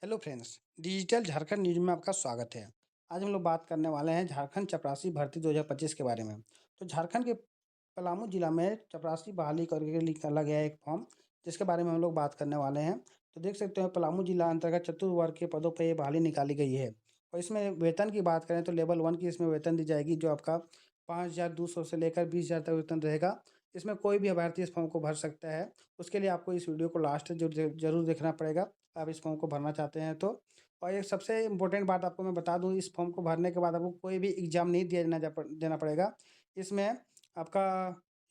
Hello friends, digital Jharkhand news में आपका स्वागत है। आज हम लोग बात करने वाले हैं झारखंड चपरासी भर्ती 2025 के बारे में। तो झारखंड के पलामू जिला में चपरासी बहाली करके निकाला गया है एक फॉर्म, जिसके बारे में हम लोग बात करने वाले हैं। तो देख सकते हैं पलामू जिला अंतर्गत चतुर्वर्ग के पदों पर ये बहाली निकाली गई है। और इसमें वेतन की बात करें तो लेवल 1 की इसमें वेतन दी जाएगी, जो आपका 5,200 से लेकर 20,000 तक वेतन रहेगा। इसमें कोई भी अभ्यर्थी इस फॉर्म को भर सकता है। उसके लिए आपको इस वीडियो को लास्ट तक जरूर देखना पड़ेगा, आप इस फॉर्म को भरना चाहते हैं तो। और एक सबसे इम्पोर्टेंट बात आपको मैं बता दूँ, इस फॉर्म को भरने के बाद आपको कोई भी एग्ज़ाम नहीं देना पड़ेगा। इसमें आपका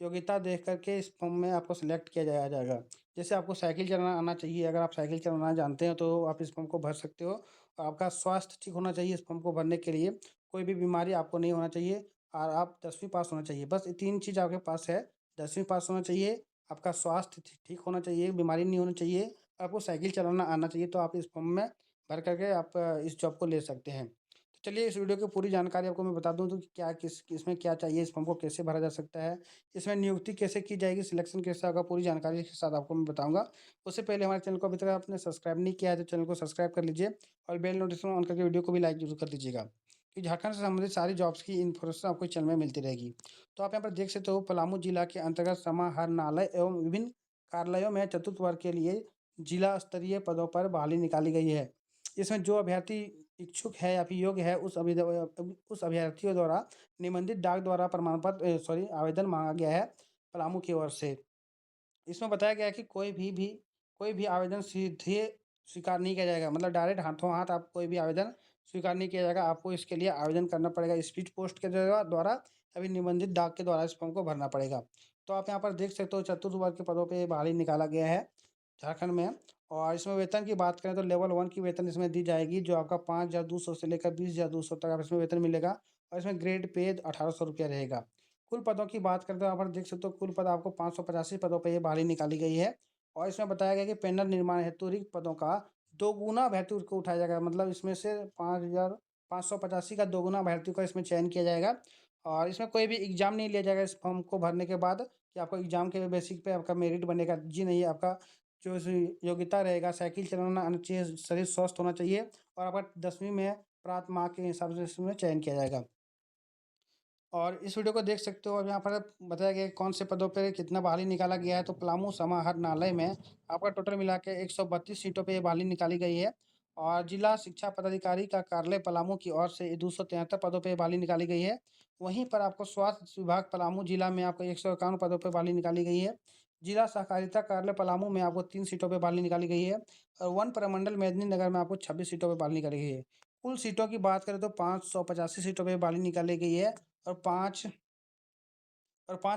योग्यता देख कर के इस फॉर्म में आपको सिलेक्ट किया जाएगा। जैसे आपको साइकिल चलाना आना चाहिए, अगर आप साइकिल चलाना जानते हैं तो आप इस फॉर्म को भर सकते हो। और आपका स्वास्थ्य ठीक होना चाहिए इस फॉर्म को भरने के लिए, कोई भी बीमारी आपको नहीं होना चाहिए और आप 10वीं पास होना चाहिए। बस ये 3 चीज़ आपके पास है, 10वीं पास होना चाहिए, आपका स्वास्थ्य ठीक होना चाहिए, बीमारी नहीं होनी चाहिए, आपको साइकिल चलाना आना चाहिए, तो आप इस फॉर्म में भर करके आप इस जॉब को ले सकते हैं। तो चलिए इस वीडियो की पूरी जानकारी आपको मैं बता दूं तो क्या इसमें क्या चाहिए, इस फॉर्म को कैसे भरा जा सकता है, इसमें नियुक्ति कैसे की जाएगी, सिलेक्शन कैसे होगा, पूरी जानकारी के साथ आपको मैं बताऊंगा। उससे पहले हमारे चैनल को अभी तक आपने सब्सक्राइब नहीं किया है तो चैनल को सब्सक्राइब कर लीजिए और बेल नोटिफिकेशन ऑन करके वीडियो को भी लाइक जरूर कर दीजिएगा, कि झारखंड से संबंधित सारी जॉब्स की इन्फॉर्मेशन आपको चैनल में मिलती रहेगी। तो आप यहाँ पर देख सकते हो पलामू जिला के अंतर्गत समाहरणालय एवं विभिन्न कार्यालयों में चतुर्थ वर्ग के लिए जिला स्तरीय पदों पर बहाली निकाली गई है। इसमें जो अभ्यर्थी इच्छुक है या फिर योग्य है उस अभ्यर्थियों द्वारा निबंधित डाक द्वारा प्रमाण पत्र आवेदन मांगा गया है पलामू की ओर से। इसमें बताया गया है कि कोई भी आवेदन सीधे स्वीकार नहीं किया जाएगा, मतलब डायरेक्ट हाथों हाथ आप कोई भी आवेदन स्वीकार नहीं किया जाएगा। आपको इसके लिए आवेदन करना पड़ेगा स्पीड पोस्ट के द्वारा या फिर निबंधित डाक के द्वारा इस फॉर्म को भरना पड़ेगा। तो आप यहाँ पर देख सकते हो चतुर्थ वर्ग के पदों पे बहाली निकाला गया है झारखंड में। और इसमें वेतन की बात करें तो लेवल 1 की वेतन इसमें दी जाएगी, जो आपका 5,200 से लेकर 20,200 तक आप इसमें वेतन मिलेगा। और इसमें ग्रेड पे 1,800 रुपया रहेगा। कुल पदों की बात करते हो, यहाँ पर देख सकते हो कुल पद आपको 585 पदों पर ये बहाली निकाली गई है। और इसमें बताया गया कि पैनल निर्माण हेतु रिक्त पदों का दोगुना अभ्यर्थी को उठाया जाएगा, मतलब इसमें से 5,585 का दोगुना अभ्यर्थी का इसमें चयन किया जाएगा। और इसमें कोई भी एग्जाम नहीं लिया जाएगा इस फॉर्म को भरने के बाद, कि आपको एग्जाम के बेसिक पे आपका मेरिट बनेगा, जी नहीं। आपका जो योग्यता रहेगा, साइकिल चलाना आना चाहिए, शरीर स्वस्थ होना चाहिए और आपका 10वीं में प्राप्त मार्क के हिसाब से इसमें चयन किया जाएगा। और इस वीडियो को देख सकते हो, अब यहाँ पर बताया गया है कौन से पदों पर कितना बहाली निकाला गया है। तो पलामू समाहरणालय में आपका टोटल मिला के 132 सीटों पे ये बहाली निकाली गई है। और जिला शिक्षा पदाधिकारी का कार्यालय पलामू की ओर से 273 पदों पे बहाली निकाली गई है। वहीं पर आपको स्वास्थ्य विभाग पलामू जिला में आपको 151 पदों पर बहाली निकाली गई है। जिला सहकारिता कार्यालय पलामू में आपको 3 सीटों पर बहाली निकाली गई है। और वन प्रमंडल मेदिनीनगर में आपको 26 सीटों पर बहाली निकाली गई है। कुल सीटों की बात करें तो 585 सीटों पर बहाली निकाली गई है। और 5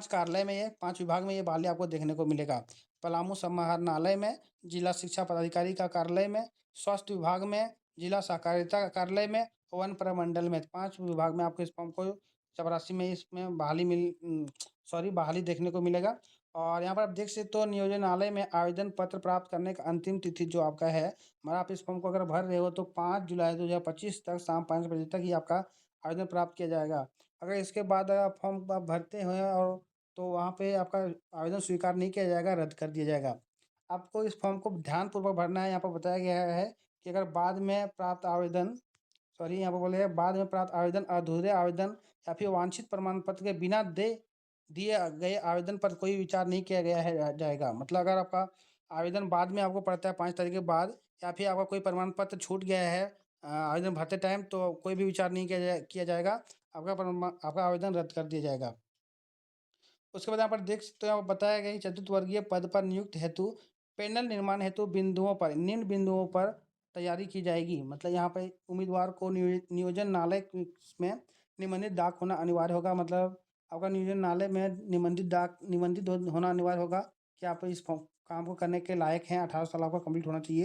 कार्यालय में, ये 5 विभाग में ये बहाली आपको देखने को मिलेगा। पलामू समाहरणालय में, जिला शिक्षा पदाधिकारी का कार्यालय में, स्वास्थ्य विभाग में, जिला सहकारिता कार्यालय में, वन प्रमंडल में, 5 विभाग में आपको इस फॉर्म को चपरासी में इसमें बहाली देखने को मिलेगा। और यहाँ पर आप देख सकते हो नियोजनालय में आवेदन पत्र प्राप्त करने का अंतिम तिथि जो आपका है, मगर आप इस फॉर्म को अगर भर रहे हो तो 5 जुलाई 2025 तक शाम 5 बजे तक ही आपका आवेदन प्राप्त किया जाएगा। अगर इसके बाद अगर आप फॉर्म आप भरते हैं और तो वहाँ पे आपका आवेदन स्वीकार नहीं किया जाएगा, रद्द कर दिया जाएगा। आपको इस फॉर्म को ध्यानपूर्वक भरना है। यहाँ पर बताया गया है कि अगर बाद में प्राप्त आवेदन यहाँ पर बोले हैं, बाद में प्राप्त आवेदन अधूरे आवेदन या फिर वांछित प्रमाण पत्र के बिना दिए गए आवेदन पर कोई विचार नहीं किया गया है जाएगा। मतलब अगर आपका आवेदन बाद में आपको पड़ता है 5 तारीख के बाद, या फिर आपका कोई प्रमाण पत्र छूट गया है आवेदन भरते टाइम, तो कोई भी विचार नहीं किया जाएगा। आपका आवेदन रद्द कर दिया जाएगा। उसके बाद यहाँ पर देख सकते हो, यहाँ पर बताया गया कि चतुर्थ वर्गीय पद पर नियुक्त हेतु पैनल निर्माण हेतु बिंदुओं पर निम्न बिंदुओं पर तैयारी की जाएगी। मतलब यहाँ पे उम्मीदवार को नियोजनालय में निबंधित डाक होना अनिवार्य होगा। मतलब आपका नियोजनालय में निबंधित होना अनिवार्य होगा कि आप इस काम को करने के लायक हैं। 18 साल आपका कंप्लीट होना चाहिए,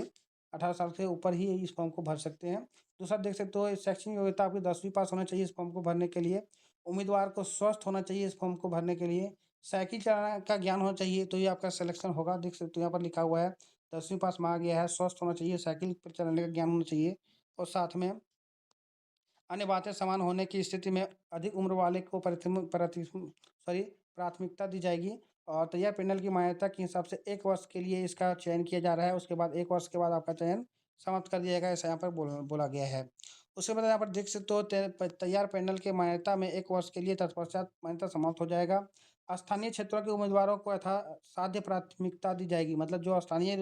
18 साल से ऊपर ही इस फॉर्म को भर सकते हैं। दूसरा देख सकते हो, शैक्षणिक योग्यता आपकी 10वीं पास होना चाहिए इस फॉर्म को भरने के लिए। उम्मीदवार को स्वस्थ होना चाहिए इस फॉर्म को भरने के लिए। साइकिल चलाने का ज्ञान होना चाहिए तो ये आपका सिलेक्शन होगा। देख सकते हो यहाँ पर लिखा हुआ है 10वीं पास मांगा गया है, स्वस्थ होना चाहिए, साइकिल पर चलाने का ज्ञान होना चाहिए। और साथ में अन्य बातें समान होने की स्थिति में अधिक उम्र वाले को प्राथमिकता दी जाएगी। और तैयार पैनल की मान्यता के हिसाब से 1 वर्ष के लिए इसका चयन किया जा रहा है। उसके बाद 1 वर्ष के बाद आपका चयन समाप्त कर दिया जाएगा, ऐसा यहाँ पर बोला गया है। उसके बाद यहाँ पर देख सकते हो तैयार पैनल के मान्यता में 1 वर्ष के लिए तत्पश्चात मान्यता समाप्त हो जाएगा। स्थानीय क्षेत्रों के उम्मीदवारों को साध्य प्राथमिकता दी जाएगी, मतलब जो स्थानीय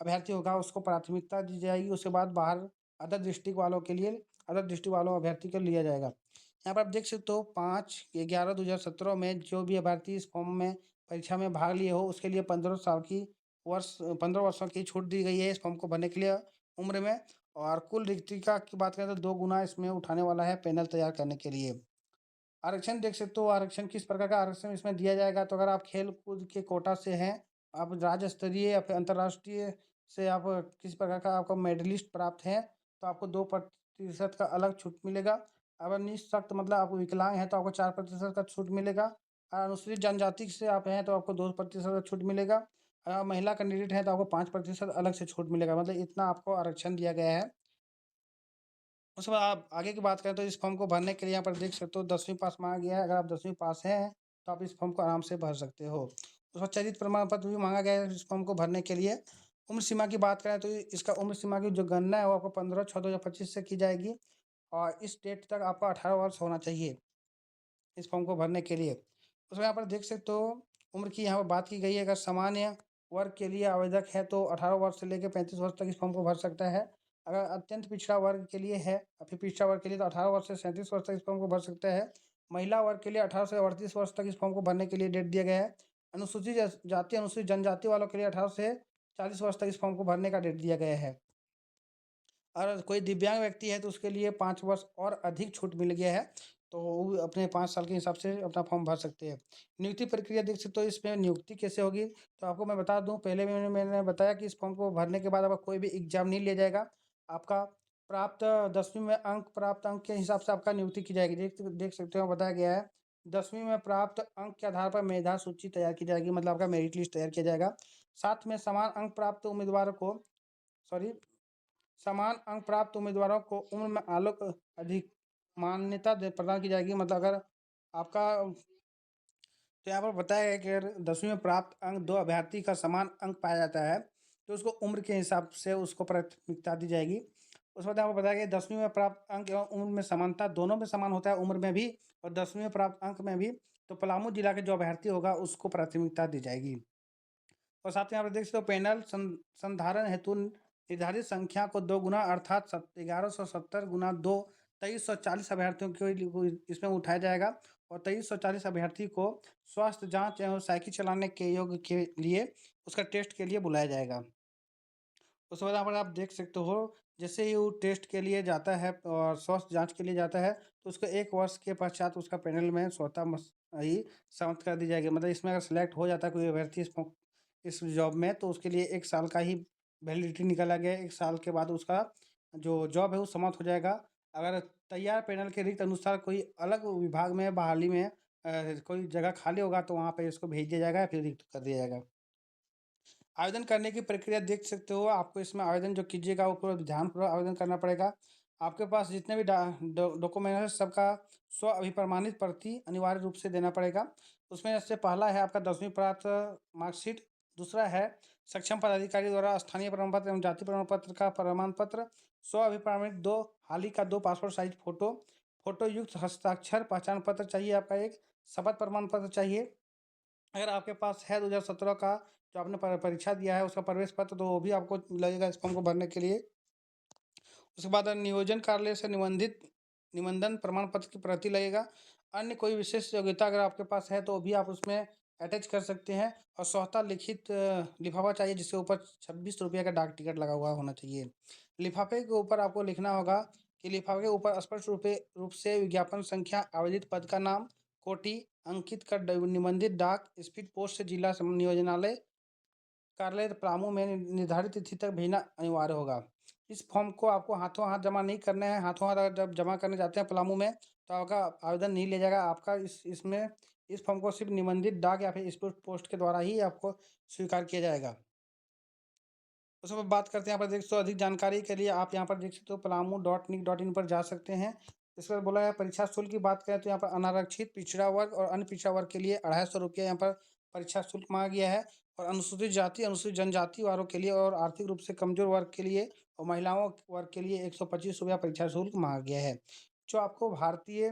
अभ्यर्थी होगा उसको प्राथमिकता दी जाएगी। उसके बाद बाहर अदर डिस्ट्रिक्ट वालों के लिए अदर डिस्ट्रिक्ट वालों अभ्यर्थी को लिया जाएगा। यहाँ पर आप देख सकते हो 5/11/2017 में जो भी अभ्यर्थी इस फॉर्म में परीक्षा में भाग लिए हो उसके लिए 15 वर्षों की छूट दी गई है इस फॉर्म को भरने के लिए उम्र में। और कुल रिक्तिका की बात करें तो 2 गुना इसमें उठाने वाला है पैनल तैयार करने के लिए। आरक्षण देख सकते हो, आरक्षण किस प्रकार का आरक्षण इसमें दिया जाएगा, तो अगर आप खेल कूद के कोटा से हैं, आप राज्य स्तरीय या फिर अंतर्राष्ट्रीय से आप किस प्रकार का आपको मेडलिस्ट प्राप्त है, तो आपको 2% का अलग छूट मिलेगा। अगर निःशक्त मतलब आप विकलांग हैं तो आपको 4% का छूट मिलेगा। अनुसूचित जनजाति से आप हैं तो आपको 2% का छूट मिलेगा। महिला कैंडिडेट हैं तो आपको 5% अलग से छूट मिलेगा, मतलब इतना आपको आरक्षण दिया गया है। उसके बाद आप आगे की बात करें तो इस फॉर्म को भरने के लिए यहाँ पर देख सकते हो 10वीं पास मांगा गया है। अगर आप 10वीं पास हैं तो आप इस फॉर्म को आराम से भर सकते हो। उसके बाद चरित्र प्रमाण पत्र भी मांगा गया है इस फॉर्म को भरने के लिए। उम्र सीमा की बात करें तो इसका उम्र सीमा की जो गणना है वो आपको 15/6/2025 से की जाएगी और इस डेट तक आपका 18 वर्ष होना चाहिए इस फॉर्म को भरने के लिए। उसमें यहाँ पर देख सकते हो उम्र की यहाँ पर बात की गई है। अगर सामान्य वर्ग के लिए आवेदक है तो 18 वर्ष से लेकर 35 वर्ष तक इस फॉर्म को भर सकता है। अगर अत्यंत पिछड़ा वर्ग के लिए है या फिर पिछड़ा वर्ग के लिए तो 18 वर्ष से 37 वर्ष तक इस फॉर्म को भर सकता है। महिला वर्ग के लिए 18 से 38 वर्ष तक इस फॉर्म को भरने के लिए डेट दिया गया है। अनुसूचित जाति अनुसूचित जनजाति वालों के लिए 18 से 40 वर्ष तक इस फॉर्म को भरने का डेट दिया गया है। और कोई दिव्यांग व्यक्ति है तो उसके लिए 5 वर्ष और अधिक छूट मिल गया है, तो वो अपने 5 साल के हिसाब से अपना फॉर्म भर सकते हैं। नियुक्ति प्रक्रिया देख सकते हो, इसमें नियुक्ति कैसे होगी, तो आपको मैं बता दूं, पहले भी मैंने बताया कि इस फॉर्म को भरने के बाद आपका कोई भी एग्जाम नहीं लिया जाएगा। आपका प्राप्त 10वीं में प्राप्त अंक के हिसाब से आपका नियुक्ति की जाएगी। देख सकते हो बताया गया है 10वीं में प्राप्त अंक के आधार पर मेधा सूची तैयार की जाएगी, मतलब आपका मेरिट लिस्ट तैयार किया जाएगा। साथ में समान अंक प्राप्त उम्मीदवारों को सॉरी समान अंक प्राप्त उम्मीदवारों को उम्र में आलोक अधिक मान्यता प्रदान की जाएगी। मतलब अगर आपका तो यहाँ पर बताया गया है कि अगर 10वीं में प्राप्त अंक 2 अभ्यर्थी का समान अंक पाया जाता है तो उसको उम्र के हिसाब से उसको प्राथमिकता दी जाएगी। उसके बाद यहाँ पर बताया गया 10वीं में प्राप्त अंक एवं उम्र में समानता दोनों में समान होता है, उम्र में भी और 10वीं में प्राप्त अंक में भी। तो पलामू जिला के जो अभ्यर्थी होगा उसको प्राथमिकता दी जाएगी। और साथ में यहाँ पर देख सकते हो पैनल संधारण हेतु निर्धारित संख्या को 2 गुना अर्थात 1170 गुना 2 2340 अभ्यर्थियों को इसमें उठाया जाएगा। और 2340 अभ्यर्थी को स्वास्थ्य जांच एवं साइकिल चलाने के योग्य के लिए उसका टेस्ट के लिए बुलाया जाएगा। उसके बाद यहाँ पर आप देख सकते हो जैसे ही वो टेस्ट के लिए जाता है और स्वास्थ्य जांच के लिए जाता है तो उसको 1 वर्ष के पश्चात उसका पैनल में स्वतः ही समाप्त कर दी जाएगी। मतलब इसमें अगर सेलेक्ट हो जाता है कोई अभ्यर्थी इस जॉब में तो उसके लिए 1 साल का ही वैलिडिटी निकाला गया है। 1 साल के बाद उसका जो जॉब है वो समाप्त हो जाएगा। अगर तैयार पैनल के रिक्त अनुसार कोई अलग विभाग में बहाली में कोई जगह खाली होगा तो वहाँ पे इसको भेज दिया जाएगा या फिर रिक्त कर दिया जाएगा। आवेदन करने की प्रक्रिया देख सकते हो, आपको इसमें आवेदन जो कीजिएगा वो पूरा ध्यानपूर्वक आवेदन करना पड़ेगा। आपके पास जितने भी डॉक्यूमेंट है सबका स्व अभिप्रमाणित प्रति अनिवार्य रूप से देना पड़ेगा। उसमें से पहला है आपका 10वीं प्राप्त मार्कशीट, दूसरा है सक्षम पदाधिकारी द्वारा स्थानीय प्रमाण पत्र एवं जाति प्रमाण पत्र का प्रमाण पत्र, स्व अभिप्रमाणित 2 हाल ही का 2 पासपोर्ट साइज फोटो, फोटो युक्त हस्ताक्षर पहचान पत्र चाहिए आपका, एक शपथ प्रमाण पत्र चाहिए। अगर आपके पास है 2017 का जो आपने परीक्षा दिया है उसका प्रवेश पत्र तो वो भी आपको लगेगा इस फॉर्म को भरने के लिए। उसके बाद नियोजन कार्यालय से निबंधन प्रमाण पत्र की प्रति लगेगा। अन्य कोई विशेष योग्यता अगर आपके पास है तो भी आप उसमें अटैच कर सकते हैं। और स्वतः लिखित लिफाफा चाहिए जिसके ऊपर 26 रुपये का डाक टिकट लगा हुआ होना चाहिए। लिफाफे के ऊपर आपको लिखना होगा कि लिफाफे के ऊपर स्पष्ट रूप से विज्ञापन संख्या, आवेदित पद का नाम, कोटि अंकित कर निबंधित डाक स्पीड पोस्ट से जिला नियोजनालय कार्यालय पलामू में निर्धारित तिथि तक भेजना अनिवार्य होगा। इस फॉर्म को आपको हाथों हाथ जमा नहीं करना है। हाथों हाथ अगर जब जमा करने जाते हैं पलामू में तो आपका आवेदन नहीं लिया जाएगा। आपका इसमें इस फॉर्म को सिर्फ निबंधित डाक या फिर स्पीड पोस्ट के द्वारा ही आपको स्वीकार किया जाएगा। उसके बाद बात करते हैं यहाँ पर देख सकते हो, अधिक जानकारी के लिए आप यहाँ पर देख सकते हो palamu.nic.in पर जा सकते हैं। इस पर बोला है परीक्षा शुल्क की बात करें तो यहाँ पर अनारक्षित पिछड़ा वर्ग और अन्य पिछड़ा वर्ग के लिए 250 रुपये यहाँ पर परीक्षा शुल्क मांगा गया है। और अनुसूचित जाति अनुसूचित जनजाति वालों के लिए और आर्थिक रूप से कमजोर वर्ग के लिए और महिलाओं वर्ग के लिए 125 रुपया परीक्षा शुल्क मांगा गया है। जो आपको भारतीय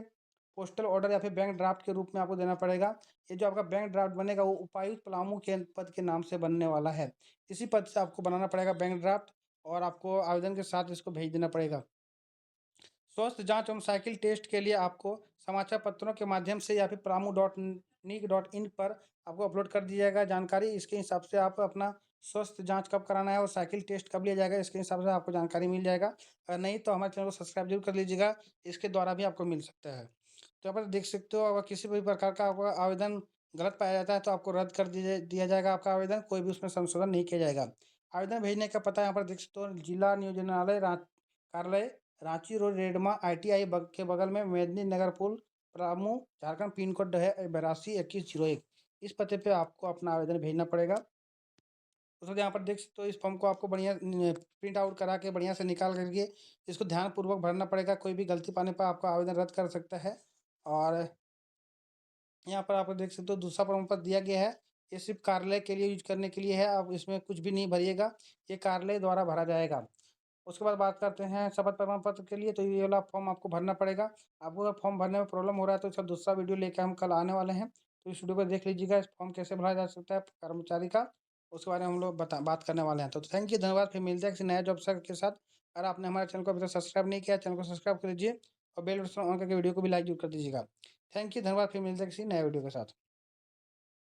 पोस्टल ऑर्डर या फिर बैंक ड्राफ्ट के रूप में आपको देना पड़ेगा। ये जो आपका बैंक ड्राफ्ट बनेगा वो उपायुक्त पलामू के पद के नाम से बनने वाला है। इसी पद से आपको बनाना पड़ेगा बैंक ड्राफ्ट और आपको आवेदन के साथ इसको भेज देना पड़ेगा। स्वास्थ्य जांच एवं साइकिल टेस्ट के लिए आपको समाचार पत्रों के माध्यम से या फिर pramuu.nic.in पर आपको अपलोड कर दिया जाएगा जानकारी। इसके हिसाब से आप अपना स्वास्थ्य जांच कब कराना है और साइकिल टेस्ट कब लिया जाएगा, इसके हिसाब से आपको जानकारी मिल जाएगा। अगर नहीं तो हमारे चैनल को सब्सक्राइब जरूर कर लीजिएगा, इसके द्वारा भी आपको मिल सकता है। तो यहाँ पर देख सकते हो, अगर किसी भी प्रकार का आपका आवेदन गलत पाया जाता है तो आपको रद्द कर दिया जाएगा आपका आवेदन, कोई भी उसमें संशोधन नहीं किया जाएगा। आवेदन भेजने का पता यहाँ पर देख सकते हो, जिला नियोजनालय कार्यालय, रांची रोड, रेडमा ITI के बगल में, मेदिनी नगर पुल, पलामू, झारखंड। पिन कोड है 822101। इस पते पे आपको अपना आवेदन भेजना पड़ेगा। उसके बाद यहाँ पर देख सकते हो, इस फॉर्म को आपको बढ़िया प्रिंट आउट करा के बढ़िया से निकाल करके इसको ध्यानपूर्वक भरना पड़ेगा। कोई भी गलती पाने पर आपका आवेदन रद्द कर सकता है। और यहाँ पर आप देख सकते हो दूसरा प्रमाण पत्र दिया गया है, ये सिर्फ कार्यालय के लिए यूज करने के लिए है। आप इसमें कुछ भी नहीं भरिएगा, ये कार्यालय द्वारा भरा जाएगा। उसके बाद बात करते हैं शपथ प्रमाण पत्र के लिए, तो ये वाला फॉर्म आपको भरना पड़ेगा। आपको अगर फॉर्म भरने में प्रॉब्लम हो रहा है तो इसका दूसरा वीडियो लेकर हम कल आने वाले हैं, तो इस वीडियो को देख लीजिएगा। इस फॉर्म कैसे भरा जा सकता है कर्मचारी का, उसके बारे में हम लोग बात करने वाले हैं। तो थैंक यू, धन्यवाद। फिर मिलते हैं किसी नया जॉब सर के साथ। अगर आपने हमारे चैनल को अभी तक सब्सक्राइब नहीं किया, चैनल को सब्सक्राइब कर लीजिए और बेल बटन ऑन करके वीडियो को भी लाइक जरूर कर दीजिएगा। थैंक यू, धन्यवाद। फिर मिलते हैं किसी नए वीडियो के साथ।